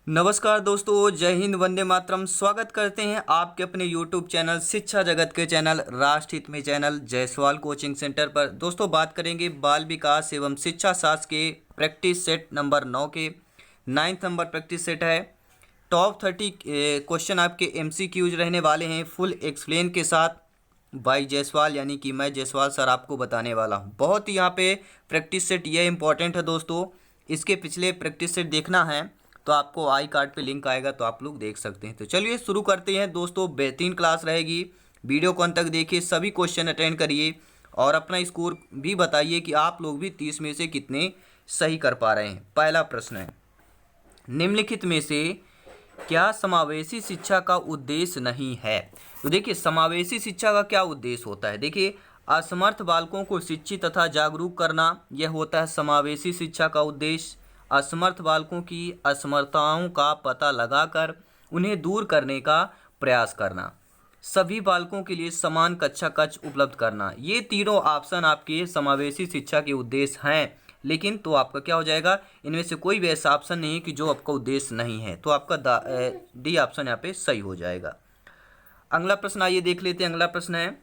नमस्कार दोस्तों, जय हिंद, वंदे मातरम। स्वागत करते हैं आपके अपने YouTube चैनल शिक्षा जगत के चैनल राष्ट्र हित में चैनल जायसवाल कोचिंग सेंटर पर। दोस्तों बात करेंगे बाल विकास एवं शिक्षा शास्त्र के प्रैक्टिस सेट नंबर 9 के 9th नंबर प्रैक्टिस सेट है। टॉप 30 क्वेश्चन आपके MCQs रहने वाले हैं फुल एक्सप्लेन के साथ बाई जायसवाल, यानी कि मैं जायसवाल सर आपको बताने वाला हूँ। बहुत ही यहाँ पे प्रैक्टिस सेट ये इंपॉर्टेंट है दोस्तों। इसके पिछले प्रैक्टिस सेट देखना है तो आपको आई कार्ड पे लिंक आएगा, तो आप लोग देख सकते हैं। तो चलिए शुरू करते हैं दोस्तों। बेहतरीन क्लास रहेगी, वीडियो को अंत तक देखिए, सभी क्वेश्चन अटेंड करिए और अपना स्कोर भी बताइए कि आप लोग भी 30 में से कितने सही कर पा रहे हैं। पहला प्रश्न है, निम्नलिखित में से क्या समावेशी शिक्षा का उद्देश्य नहीं है? तो देखिए समावेशी शिक्षा का क्या उद्देश्य होता है। देखिए असमर्थ बालकों को शिक्षित तथा जागरूक करना, यह होता है समावेशी शिक्षा का उद्देश्य। असमर्थ बालकों की असमर्थताओं का पता लगाकर उन्हें दूर करने का प्रयास करना। सभी बालकों के लिए समान कक्षा कक्ष उपलब्ध करना। ये तीनों ऑप्शन आपके समावेशी शिक्षा के उद्देश्य हैं। लेकिन तो आपका क्या हो जाएगा, इनमें से कोई भी ऐसा ऑप्शन नहीं है कि जो आपका उद्देश्य नहीं है, तो आपका डी ऑप्शन यहाँ पे सही हो जाएगा। अगला प्रश्न आइए देख लेते हैं। अगला प्रश्न है,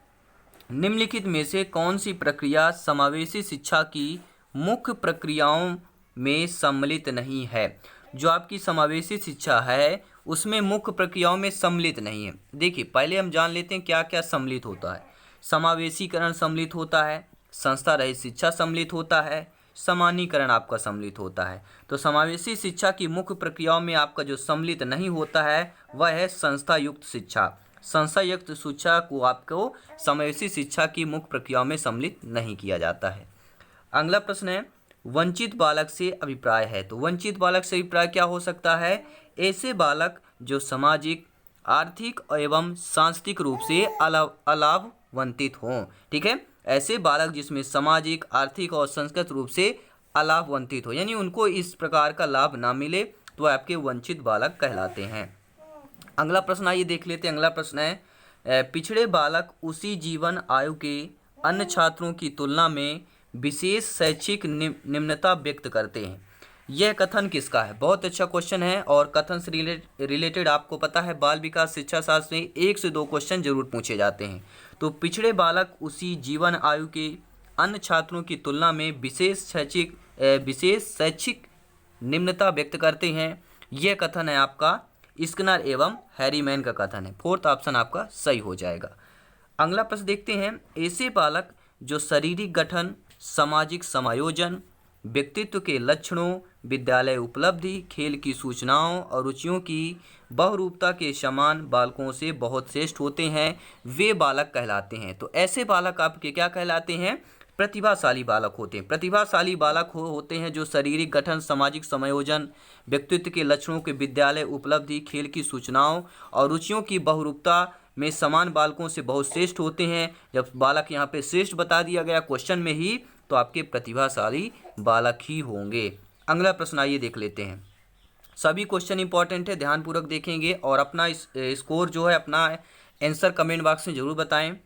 निम्नलिखित में से कौन सी प्रक्रिया समावेशी शिक्षा की मुख्य प्रक्रियाओं में सम्मिलित नहीं है? जो आपकी समावेशी शिक्षा है उसमें मुख्य प्रक्रियाओं में सम्मिलित नहीं है। देखिए पहले हम जान लेते हैं क्या क्या सम्मिलित होता है। समावेशीकरण सम्मिलित होता है, संस्था रहित शिक्षा सम्मिलित होता है, समानीकरण आपका सम्मिलित होता है। तो समावेशी शिक्षा की मुख्य प्रक्रियाओं में आपका जो सम्मिलित नहीं होता है वह है संस्था युक्त शिक्षा। संस्था युक्त शिक्षा को आपको समावेशी शिक्षा की मुख्य प्रक्रियाओं में सम्मिलित नहीं किया जाता है। अगला प्रश्न है, वंचित बालक से अभिप्राय है। तो वंचित बालक से अभिप्राय क्या हो सकता है? ऐसे बालक जो सामाजिक, आर्थिक एवं सांस्कृतिक रूप से अलाभ वंचित हों। ठीक है, ऐसे बालक जिसमें सामाजिक, आर्थिक और सांस्कृतिक रूप से अलाभ वंचित हो, यानी उनको इस प्रकार का लाभ ना मिले, तो आपके वंचित बालक कहलाते हैं। अगला प्रश्न आइए देख लेते हैं। अगला प्रश्न है, पिछड़े बालक उसी जीवन आयु के अन्य छात्रों की तुलना में विशेष शैक्षिक निम्नता व्यक्त करते हैं। यह कथन किसका है? बहुत अच्छा क्वेश्चन है और कथन से रिलेटेड आपको पता है बाल विकास शिक्षा शास्त्र में 1 से 2 क्वेश्चन जरूर पूछे जाते हैं। तो पिछड़े बालक उसी जीवन आयु के अन्य छात्रों की तुलना में विशेष शैक्षिक निम्नता व्यक्त करते हैं। यह कथन है आपका स्किनर एवं हैरीमैन का कथन है। 4th ऑप्शन आपका सही हो जाएगा। अगला प्रश्न देखते हैं, ऐसे बालक जो शारीरिक गठन, सामाजिक समायोजन, व्यक्तित्व के लक्षणों, विद्यालय उपलब्धि, खेल की सूचनाओं और रुचियों की बहुरूपता के समान बालकों से बहुत श्रेष्ठ होते हैं, वे बालक कहलाते हैं। तो ऐसे बालक आपके क्या कहलाते हैं? प्रतिभाशाली बालक होते हैं। प्रतिभाशाली बालक होते हैं जो शारीरिक गठन, सामाजिक समायोजन, व्यक्तित्व के लक्षणों के विद्यालय उपलब्धि, खेल की सूचनाओं और रुचियों की बहुरूपता में समान बालकों से बहुत श्रेष्ठ होते हैं। जब बालक यहाँ पे श्रेष्ठ बता दिया गया क्वेश्चन में ही, तो आपके प्रतिभाशाली बालक ही होंगे। अगला प्रश्न आइए देख लेते हैं। सभी क्वेश्चन इंपॉर्टेंट है, ध्यानपूर्वक देखेंगे और अपना स्कोर जो है, अपना आंसर कमेंट बॉक्स में जरूर बताएं।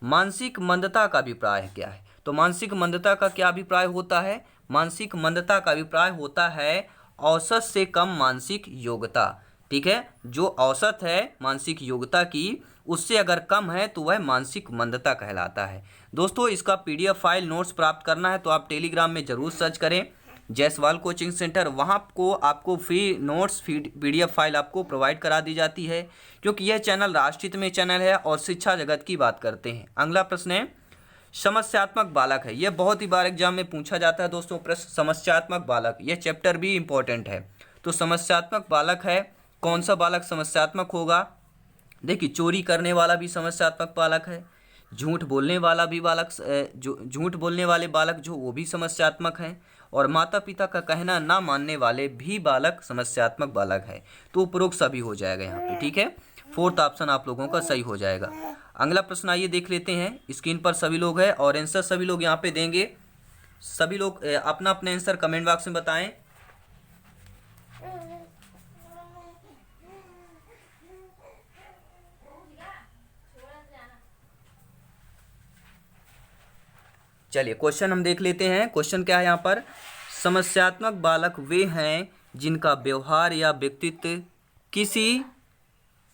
मानसिक मंदता का अभिप्राय क्या है? तो मानसिक मंदता का क्या अभिप्राय होता है? मानसिक मंदता का अभिप्राय होता है औसत से कम मानसिक योग्यता। ठीक है, जो औसत है मानसिक योग्यता की उससे अगर कम है तो वह मानसिक मंदता कहलाता है। दोस्तों इसका PDF फाइल नोट्स प्राप्त करना है तो आप टेलीग्राम में ज़रूर सर्च करें जायसवाल कोचिंग सेंटर। वहाँ को आपको फ्री नोट्स PDF फाइल आपको प्रोवाइड करा दी जाती है, क्योंकि यह चैनल राष्ट्रहित में चैनल है और शिक्षा जगत की बात करते हैं। अगला प्रश्न है, समस्यात्मक बालक है। यह बहुत ही बार एग्जाम में पूछा जाता है दोस्तों प्रश्न, समस्यात्मक बालक। यह चैप्टर भी इंपॉर्टेंट है। तो समस्यात्मक बालक है, कौन सा बालक समस्यात्मक होगा? देखिए चोरी करने वाला भी समस्यात्मक बालक है, झूठ बोलने वाला भी बालक, जो झूठ बोलने वाले बालक जो वो भी समस्यात्मक हैं, और माता पिता का कहना ना मानने वाले भी बालक समस्यात्मक बालक है। तो उपरोक्त सभी हो जाएगा यहाँ पे। ठीक है, 4th ऑप्शन आप लोगों का सही हो जाएगा। अगला प्रश्न आइए देख लेते हैं। स्क्रीन पर सभी लोग हैं और आंसर सभी लोग यहाँ पे देंगे। सभी लोग अपना अपना आंसर कमेंट बॉक्स में बताएं। चलिए क्वेश्चन हम देख लेते हैं। क्वेश्चन क्या है यहाँ पर? समस्यात्मक बालक वे हैं जिनका व्यवहार या व्यक्तित्व किसी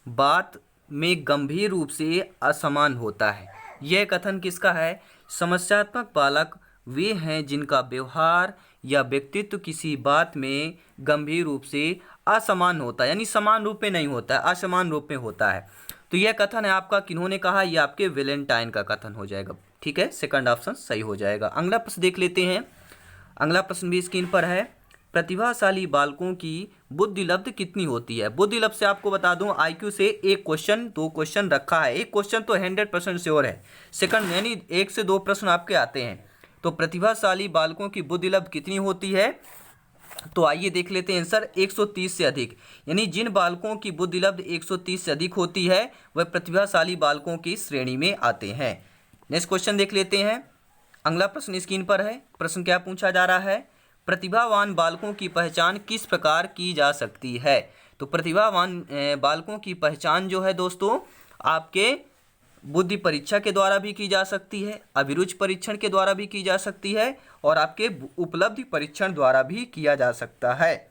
बात में गंभीर रूप से असमान होता है। यह कथन किसका है? समस्यात्मक बालक वे हैं जिनका व्यवहार या व्यक्तित्व किसी बात में गंभीर रूप से असमान होता है, यानी समान रूप में नहीं होता है, असमान रूप में होता है। तो यह कथन है आपका किन्होंने कहा? ये आपके वैलेंटाइन का कथन हो जाएगा। ठीक है, सेकंड ऑप्शन सही हो जाएगा। अगला प्रश्न देख लेते हैं। अगला प्रश्न भी स्क्रीन पर है। प्रतिभाशाली बालकों की बुद्धि लब्ध कितनी होती है? बुद्धि लब्ध से आपको बता दूं, आईक्यू से एक क्वेश्चन, दो क्वेश्चन रखा है। एक क्वेश्चन तो 100% श्योर है, सेकंड यानी 1 से 2 प्रश्न आपके आते हैं। तो प्रतिभाशाली बालकों की बुद्धि लब्ध कितनी होती है? तो आइए देख लेते हैं आंसर, 130 से अधिक। यानी जिन बालकों की बुद्धि लब्ध 130 से अधिक होती है वह प्रतिभाशाली बालकों की श्रेणी में आते हैं। नेक्स्ट क्वेश्चन देख लेते हैं। अगला प्रश्न स्क्रीन पर है। प्रश्न क्या पूछा जा रहा है? प्रतिभावान बालकों की पहचान किस प्रकार की जा सकती है? तो प्रतिभावान बालकों की पहचान जो है दोस्तों, आपके बुद्धि परीक्षा के द्वारा भी की जा सकती है, अभिरुचि परीक्षण के द्वारा भी की जा सकती है, और आपके उपलब्धि परीक्षण द्वारा भी किया जा सकता है।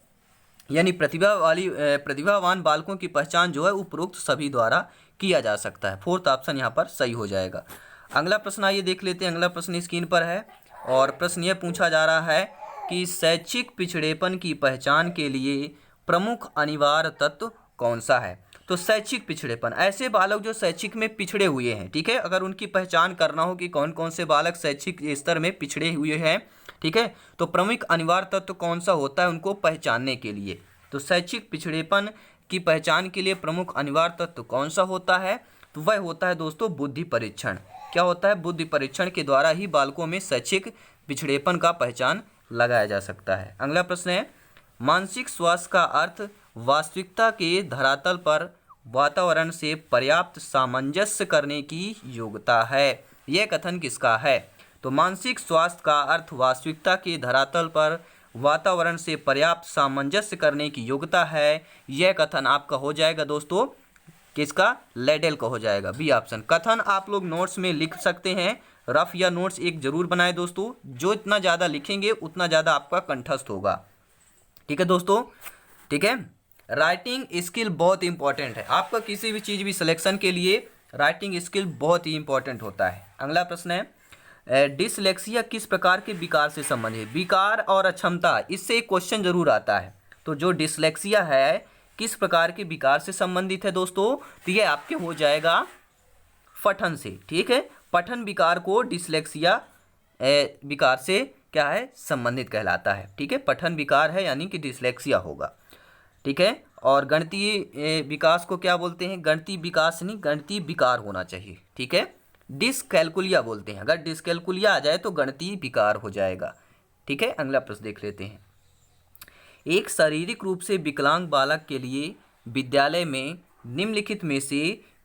यानी प्रतिभावान बालकों की पहचान जो है उपरोक्त सभी द्वारा किया जा सकता है। फोर्थ ऑप्शन यहाँ पर सही हो जाएगा। अगला प्रश्न आइए देख लेते हैं। अगला प्रश्न स्क्रीन पर है और प्रश्न यह पूछा जा रहा है कि शैक्षिक पिछड़ेपन की पहचान के लिए प्रमुख अनिवार्य तत्व कौन सा है? तो शैक्षिक पिछड़ेपन, ऐसे बालक जो शैक्षिक में पिछड़े हुए हैं, ठीक है, अगर उनकी पहचान करना हो कि कौन कौन से बालक शैक्षिक स्तर में पिछड़े हुए हैं, ठीक है, तो प्रमुख अनिवार्य तत्व कौन सा होता है उनको पहचानने के लिए? तो शैक्षिक पिछड़ेपन की पहचान के लिए प्रमुख अनिवार्य तत्व कौन सा होता है? तो वह होता है दोस्तों बुद्धि परीक्षण। क्या होता है? बुद्धि परीक्षण के द्वारा ही बालकों में शैक्षिक पिछड़ेपन का पहचान लगाया जा सकता है। अगला प्रश्न है, मानसिक स्वास्थ्य का अर्थ वास्तविकता के धरातल पर वातावरण से पर्याप्त सामंजस्य करने की योग्यता है। यह कथन किसका है? तो मानसिक स्वास्थ्य का अर्थ वास्तविकता के धरातल पर वातावरण से पर्याप्त सामंजस्य करने की योग्यता है। यह कथन आपका हो जाएगा दोस्तों किसका? लेडेल का हो जाएगा, बी ऑप्शन। कथन आप लोग नोट्स में लिख सकते हैं, रफ या नोट्स एक जरूर बनाए दोस्तों। जो इतना ज़्यादा लिखेंगे उतना ज़्यादा आपका कंठस्थ होगा। ठीक है दोस्तों, ठीक है। राइटिंग स्किल बहुत इंपॉर्टेंट है आपका, किसी भी चीज़ भी सिलेक्शन के लिए राइटिंग स्किल बहुत ही इंपॉर्टेंट होता है। अगला प्रश्न है, डिसलेक्सिया किस प्रकार के विकार से संबंधित है? विकार और अक्षमता, इससे एक क्वेश्चन जरूर आता है। तो जो डिसलेक्सिया है किस प्रकार के विकार से संबंधित है दोस्तों? तो ये आपके हो जाएगा पठन से। ठीक है, पठन विकार को डिसलेक्सिया विकार से क्या है? संबंधित कहलाता है। ठीक है, पठन विकार है यानी कि डिसलेक्सिया होगा। ठीक है, और गणितीय विकास को क्या बोलते हैं? गणितीय विकास नहीं, गणितीय विकार होना चाहिए। ठीक है, डिसकैलकुलिया बोलते हैं। अगर डिसकैलकुलिया आ जाए तो गणितीय विकार हो जाएगा। ठीक है, अगला प्रश्न देख लेते हैं। एक शारीरिक रूप से विकलांग बालक के लिए विद्यालय में निम्नलिखित में से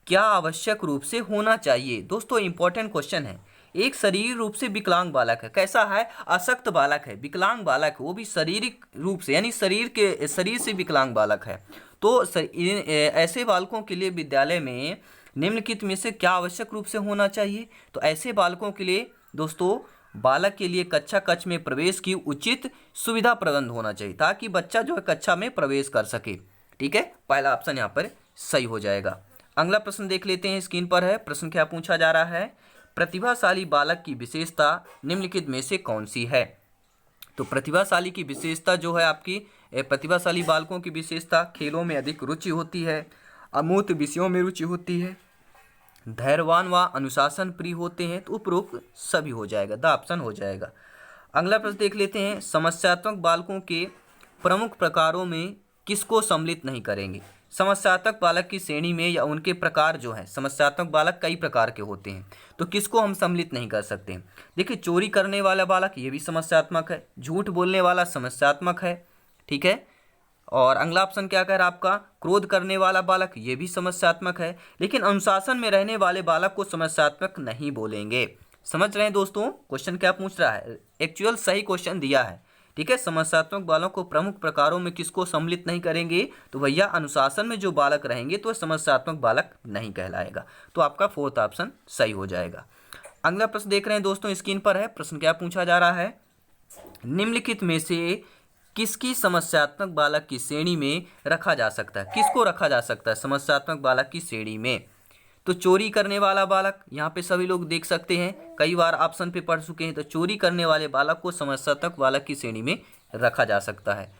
क्या आवश्यक रूप से होना चाहिए? दोस्तों इंपॉर्टेंट क्वेश्चन है। एक शारीरिक रूप से विकलांग बालक है, कैसा है? अशक्त बालक है, विकलांग बालक है, वो भी शारीरिक रूप से यानी शरीर से विकलांग बालक है। तो ऐसे बालकों के लिए विद्यालय में निम्नलिखित में से क्या आवश्यक रूप से होना चाहिए? तो ऐसे बालकों के लिए दोस्तों बालक के लिए कक्षा कक्ष में प्रवेश की उचित सुविधा प्रबंध होना चाहिए, ताकि बच्चा जो है कक्षा में प्रवेश कर सके। ठीक है, पहला ऑप्शन यहाँ पर सही हो जाएगा। अगला प्रश्न देख लेते हैं, स्क्रीन पर है। प्रश्न क्या पूछा जा रहा है? प्रतिभाशाली बालक की विशेषता निम्नलिखित में से कौन सी है? तो प्रतिभाशाली की विशेषता जो है आपकी, प्रतिभाशाली बालकों की विशेषता खेलों में अधिक रुचि होती है, अमूर्त विषयों में रुचि होती है, धैर्यवान व अनुशासन प्रिय होते हैं। तो उपरोक्त सभी हो जाएगा, द ऑप्शन हो जाएगा। अगला प्रश्न देख लेते हैं, समस्यात्मक बालकों के प्रमुख प्रकारों में किसको सम्मिलित नहीं करेंगे? समस्यात्मक बालक की श्रेणी में या उनके प्रकार जो है, समस्यात्मक बालक कई प्रकार के होते हैं, तो किसको हम सम्मिलित नहीं कर सकते? देखिए, चोरी करने वाला बालक ये भी समस्यात्मक है, झूठ बोलने वाला समस्यात्मक है। ठीक है, और अगला ऑप्शन क्या कह रहा है आपका? क्रोध करने वाला बालक ये भी समस्यात्मक है, लेकिन अनुशासन में रहने वाले बालक को समस्यात्मक नहीं बोलेंगे। समझ रहे हैं दोस्तों क्वेश्चन क्या पूछ रहा है? एक्चुअल सही क्वेश्चन दिया है। ठीक है, समस्यात्मक बालकों को प्रमुख प्रकारों में किसको सम्मिलित नहीं करेंगे? तो भैया अनुशासन में जो बालक रहेंगे तो समस्यात्मक बालक नहीं कहलाएगा। तो आपका फोर्थ ऑप्शन सही हो जाएगा। अगला प्रश्न देख रहे हैं दोस्तों, स्क्रीन पर है। प्रश्न क्या पूछा जा रहा है? निम्नलिखित में से किसकी समस्यात्मक बालक की श्रेणी में रखा जा सकता है? किसको रखा जा सकता है समस्यात्मक बालक की श्रेणी में? तो चोरी करने वाला बालक, यहाँ पे सभी लोग देख सकते हैं, कई बार ऑप्शन पे पढ़ चुके हैं। तो चोरी करने वाले बालक को समस्यात्मक बालक की श्रेणी में रखा जा सकता है।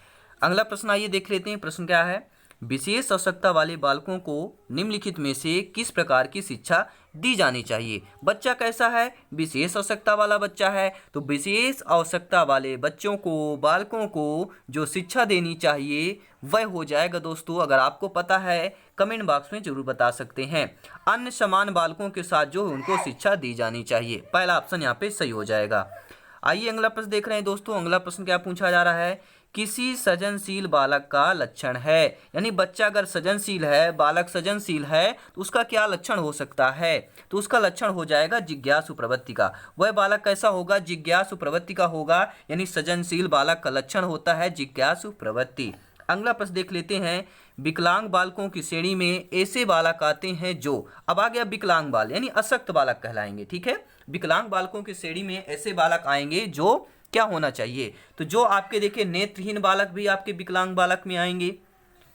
अगला प्रश्न आइए देख लेते हैं। प्रश्न क्या है? विशेष आवश्यकता वाले बालकों को निम्नलिखित में से किस प्रकार की शिक्षा दी जानी चाहिए? बच्चा कैसा है? विशेष आवश्यकता वाला बच्चा है। तो विशेष आवश्यकता वाले बच्चों को, बालकों को जो शिक्षा देनी चाहिए वह हो जाएगा दोस्तों, अगर आपको पता है कमेंट बॉक्स में जरूर बता सकते हैं, अन्य समान बालकों के साथ जो उनको शिक्षा दी जानी चाहिए। पहला ऑप्शन यहाँ पे सही हो जाएगा। आइए अगला प्रश्न देख रहे हैं दोस्तों। अगला प्रश्न क्या पूछा जा रहा है? किसी सृजनशील बालक का लक्षण है, यानी बच्चा अगर सृजनशील है, बालक सृजनशील है तो उसका क्या लक्षण हो सकता है? तो उसका लक्षण हो जाएगा जिज्ञासु प्रवृत्ति का। वह बालक कैसा होगा? जिज्ञासु प्रवृत्ति का होगा, यानी सृजनशील बालक का लक्षण होता है जिज्ञासु प्रवृत्ति। अगला प्रश्न देख लेते हैं। विकलांग बालकों की श्रेणी में ऐसे बालक आते हैं जो, अब आ गया विकलांग बाल यानी अशक्त बालक कहलाएंगे, ठीक है। विकलांग बालकों की श्रेणी में ऐसे बालक आएंगे जो क्या होना चाहिए? तो जो आपके देखिए नेत्रहीन बालक भी आपके विकलांग बालक में आएंगे,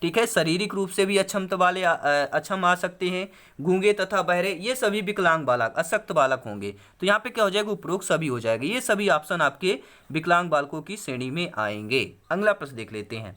ठीक है। शारीरिक रूप से भी अक्षमता वाले अक्षम आ सकते हैं, गूंगे तथा बहरे, ये सभी विकलांग बालक अशक्त बालक होंगे। तो यहाँ पे क्या हो जाएगा? उपरोक्त सभी हो जाएगा। ये सभी ऑप्शन आपके विकलांग बालकों की श्रेणी में आएंगे। अगला प्रश्न देख लेते हैं।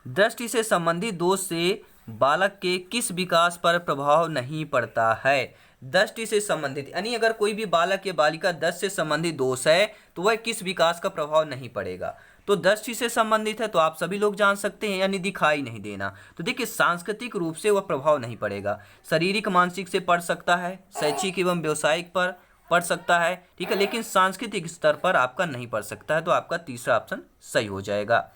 दृष्टि से संबंधित दोष से बालक के किस विकास पर प्रभाव नहीं पड़ता है? दृष्टि से संबंधित यानी अगर कोई भी बालक या बालिका दृष्टि से संबंधित दोष है तो वह किस विकास का प्रभाव नहीं पड़ेगा? तो दृष्टि से संबंधित है तो आप सभी लोग जान सकते हैं, यानी दिखाई नहीं देना। तो देखिए सांस्कृतिक रूप से वह प्रभाव नहीं पड़ेगा, शारीरिक मानसिक से पड़ सकता है, शैक्षिक एवं व्यवसायिक पर पड़ सकता है, ठीक है, लेकिन सांस्कृतिक स्तर पर आपका नहीं पड़ सकता है। तो आपका तीसरा ऑप्शन सही हो जाएगा।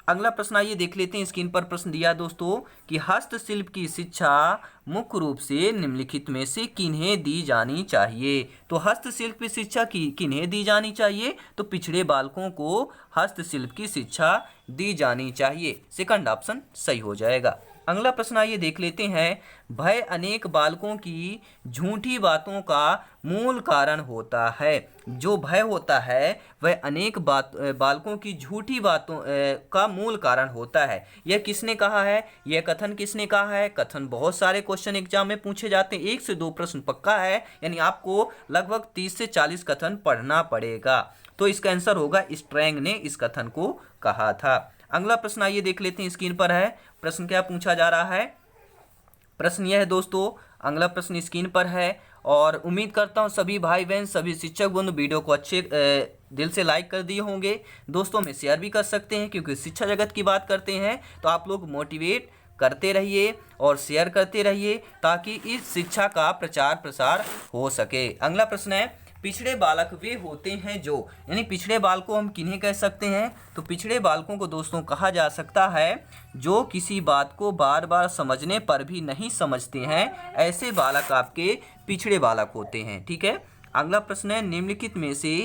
अगला प्रश्न आइए देख लेते हैं। स्क्रीन पर प्रश्न दिया दोस्तों कि हस्तशिल्प की शिक्षा मुख्य रूप से निम्नलिखित में से किन्हें दी जानी चाहिए? तो हस्तशिल्प की शिक्षा की किन्हें दी जानी चाहिए? तो पिछड़े बालकों को हस्तशिल्प की शिक्षा दी जानी चाहिए। सेकंड ऑप्शन सही हो जाएगा। अगला प्रश्न आइए देख लेते हैं। भय अनेक बालकों की झूठी बातों का मूल कारण होता है। जो भय होता है वह अनेक बालकों की झूठी बातों का मूल कारण होता है। यह किसने कहा है? यह कथन किसने कहा है? कथन बहुत सारे क्वेश्चन एग्जाम में पूछे जाते हैं, 1 से 2 प्रश्न पक्का है, यानी आपको लगभग 30 से 40 कथन पढ़ना पड़ेगा। तो इसका आंसर होगा स्ट्रैंग ने इस कथन को कहा था। अगला प्रश्न आइए देख लेते हैं। स्क्रीन पर है। प्रश्न क्या पूछा जा रहा है? प्रश्न यह है दोस्तों, अगला प्रश्न स्क्रीन पर है और उम्मीद करता हूं सभी भाई बहन, सभी शिक्षक बंधु वीडियो को अच्छे दिल से लाइक कर दिए होंगे। दोस्तों में शेयर भी कर सकते हैं, क्योंकि शिक्षा जगत की बात करते हैं तो आप लोग मोटिवेट करते रहिए और शेयर करते रहिए ताकि इस शिक्षा का प्रचार प्रसार हो सके। अगला प्रश्न है। पिछड़े बालक वे होते हैं जो, यानी पिछड़े बाल को हम किन्हें कह सकते हैं? तो पिछड़े बालकों को दोस्तों कहा जा सकता है जो किसी बात को बार बार समझने पर भी नहीं समझते हैं, ऐसे बालक आपके पिछड़े बालक होते हैं, ठीक है। अगला प्रश्न है। निम्नलिखित में से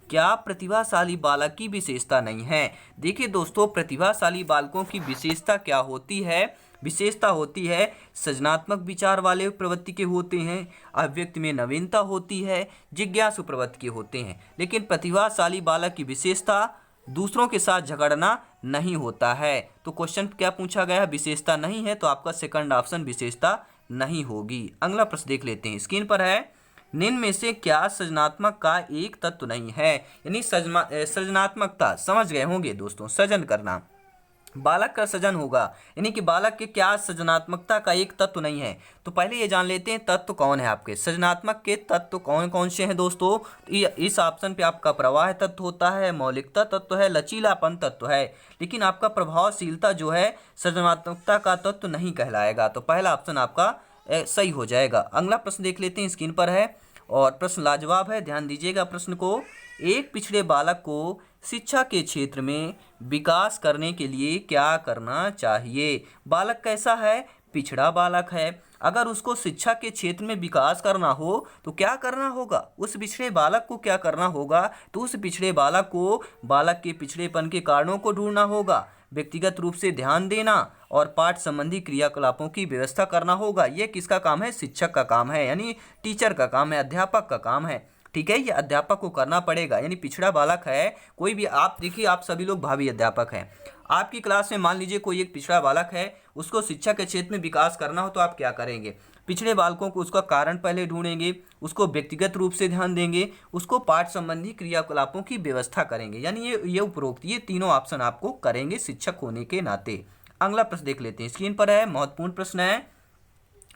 क्या प्रतिभाशाली बालक की विशेषता नहीं है? देखिए दोस्तों, प्रतिभाशाली बालकों की विशेषता क्या होती है? विशेषता होती है सृजनात्मक विचार वाले प्रवृत्ति के होते हैं, अभिव्यक्ति में नवीनता होती है, जिज्ञासु प्रवृत्ति के होते हैं। लेकिन प्रतिभाशाली बालक की विशेषता दूसरों के साथ झगड़ना नहीं होता है। तो क्वेश्चन क्या पूछा गया है? विशेषता नहीं है, तो आपका सेकंड ऑप्शन विशेषता नहीं होगी। अगला प्रश्न देख लेते हैं। स्क्रीन पर है। निम्न में से क्या सृजनात्मक का एक तत्व नहीं है? यानी सृजनात्मकता समझ गए होंगे दोस्तों, सृजन करना, बालक का सृजन होगा, यानी कि बालक के क्या सृजनात्मकता का एक तत्व नहीं है। तो पहले ये जान लेते हैं तत्व कौन है आपके, सृजनात्मक के तत्व कौन कौन से हैं दोस्तों। इस ऑप्शन पे आपका प्रवाह तत्व होता है, मौलिकता तत्व है, लचीलापन तत्व है, लेकिन आपका प्रभावशीलता जो है सृजनात्मकता का तत्व नहीं कहलाएगा। तो पहला ऑप्शन आपका सही हो जाएगा। अगला प्रश्न देख लेते हैं। स्क्रीन पर है और प्रश्न लाजवाब है, ध्यान दीजिएगा प्रश्न को। एक पिछड़े बालक को शिक्षा के क्षेत्र में विकास करने के लिए क्या करना चाहिए? बालक कैसा है? पिछड़ा बालक है। अगर उसको शिक्षा के क्षेत्र में विकास करना हो तो क्या करना होगा? उस पिछड़े बालक को क्या करना होगा? तो उस पिछड़े बालक को बालक के पिछड़ेपन के कारणों को ढूंढना होगा, व्यक्तिगत रूप से ध्यान देना और पाठ संबंधी क्रियाकलापों की व्यवस्था करना होगा। यह किसका काम है? शिक्षक का काम है, यानी टीचर का काम है, अध्यापक का काम है। ठीक है, ये अध्यापक को करना पड़ेगा। यानी पिछड़ा बालक है कोई भी, आप देखिए आप सभी लोग भावी अध्यापक हैं, आपकी क्लास में मान लीजिए कोई एक पिछड़ा बालक है, उसको शिक्षा के क्षेत्र में विकास करना हो तो आप क्या करेंगे? पिछड़े बालकों को उसका कारण पहले ढूंढेंगे, उसको व्यक्तिगत रूप से ध्यान देंगे, उसको पाठ संबंधी क्रियाकलापों की व्यवस्था करेंगे। यानी ये उपरोक्त ये तीनों ऑप्शन आपको करेंगे शिक्षक होने के नाते। अगला प्रश्न देख लेते हैं, स्क्रीन पर है, महत्वपूर्ण प्रश्न है।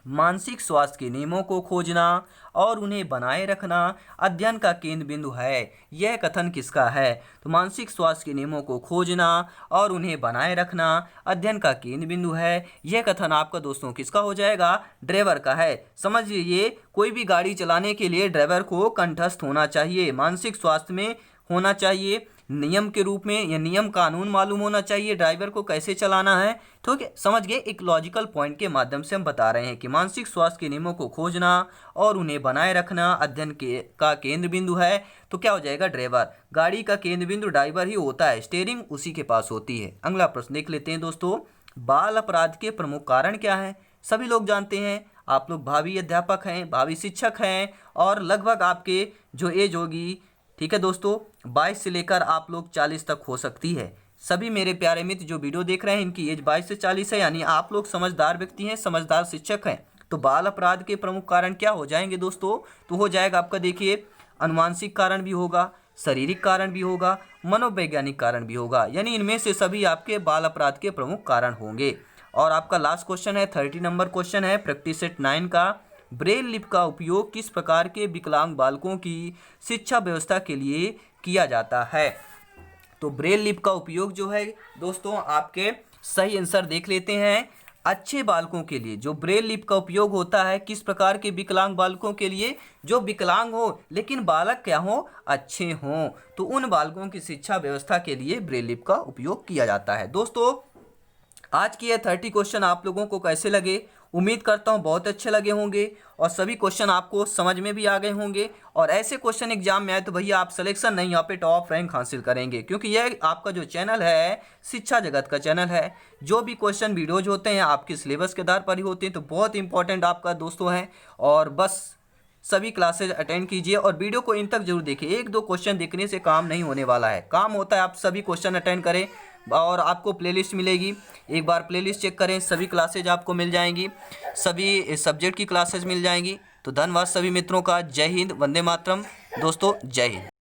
मानसिक स्वास्थ्य के नियमों को खोजना और उन्हें बनाए रखना अध्ययन का केंद्र बिंदु है। यह कथन किसका है? तो मानसिक स्वास्थ्य के नियमों को खोजना और उन्हें बनाए रखना अध्ययन का केंद्र बिंदु है। यह कथन आपका दोस्तों किसका हो जाएगा? ड्राइवर का है। समझ लीजिए कोई भी गाड़ी चलाने के लिए ड्राइवर को कंठस्थ होना चाहिए, मानसिक स्वास्थ्य में होना चाहिए, नियम के रूप में या नियम कानून मालूम होना चाहिए ड्राइवर को कैसे चलाना है। ठीक है, समझ गए? एक लॉजिकल पॉइंट के माध्यम से हम बता रहे हैं कि मानसिक स्वास्थ्य के नियमों को खोजना और उन्हें बनाए रखना अध्ययन का केंद्र बिंदु है। तो क्या हो जाएगा? ड्राइवर। गाड़ी का केंद्र बिंदु ड्राइवर ही होता है, स्टीयरिंग उसी के पास होती है। अगला प्रश्न देख लेते हैं दोस्तों, बाल अपराध के प्रमुख कारण क्या है? सभी लोग जानते हैं, आप लोग भावी अध्यापक हैं, भावी शिक्षक हैं और लगभग आपके जो एज होगी, ठीक है दोस्तों, 22 से लेकर आप लोग 40 तक हो सकती है। सभी मेरे प्यारे मित्र जो वीडियो देख रहे हैं इनकी एज 22 से 40 है, यानी आप लोग समझदार व्यक्ति हैं, समझदार शिक्षक हैं। तो बाल अपराध के प्रमुख कारण क्या हो जाएंगे दोस्तों? तो हो जाएगा आपका, देखिए, अनुवांशिक कारण भी होगा, शारीरिक कारण भी होगा, मनोवैज्ञानिक कारण भी होगा। यानी इनमें से सभी आपके बाल अपराध के प्रमुख कारण होंगे। और आपका लास्ट क्वेश्चन है, 30 नंबर क्वेश्चन है प्रैक्टिस सेट 9 का, ब्रेल लिपि का उपयोग किस प्रकार के विकलांग बालकों की शिक्षा व्यवस्था के लिए किया जाता है? तो ब्रेल लिपि का उपयोग जो है दोस्तों, आपके सही आंसर देख लेते हैं, अच्छे बालकों के लिए जो ब्रेल लिपि का उपयोग होता है, किस प्रकार के विकलांग बालकों के लिए? जो विकलांग हो लेकिन बालक क्या हो? अच्छे हों, तो उन बालकों की शिक्षा व्यवस्था के लिए ब्रेल लिपि का उपयोग किया जाता है। दोस्तों आज की ये 30 क्वेश्चन आप लोगों को कैसे लगे? उम्मीद करता हूँ बहुत अच्छे लगे होंगे और सभी क्वेश्चन आपको समझ में भी आ गए होंगे। और ऐसे क्वेश्चन एग्जाम में आए तो भैया आप सिलेक्शन नहीं, यहाँ पे टॉप रैंक हासिल करेंगे, क्योंकि यह आपका जो चैनल है शिक्षा जगत का चैनल है। जो भी क्वेश्चन वीडियोज होते हैं आपके सिलेबस के आधार पर ही होते हैं, तो बहुत इंपॉर्टेंट आपका दोस्तों है। और बस सभी क्लासेज अटेंड कीजिए और वीडियो को इन तक जरूर देखिए। 1-2 क्वेश्चन देखने से काम नहीं होने वाला है, काम होता है आप सभी क्वेश्चन अटेंड करें। और आपको प्लेलिस्ट मिलेगी, एक बार प्लेलिस्ट चेक करें, सभी क्लासेज आपको मिल जाएंगी, सभी सब्जेक्ट की क्लासेज मिल जाएंगी। तो धन्यवाद सभी मित्रों का। जय हिंद, वंदे मातरम दोस्तों, जय हिंद।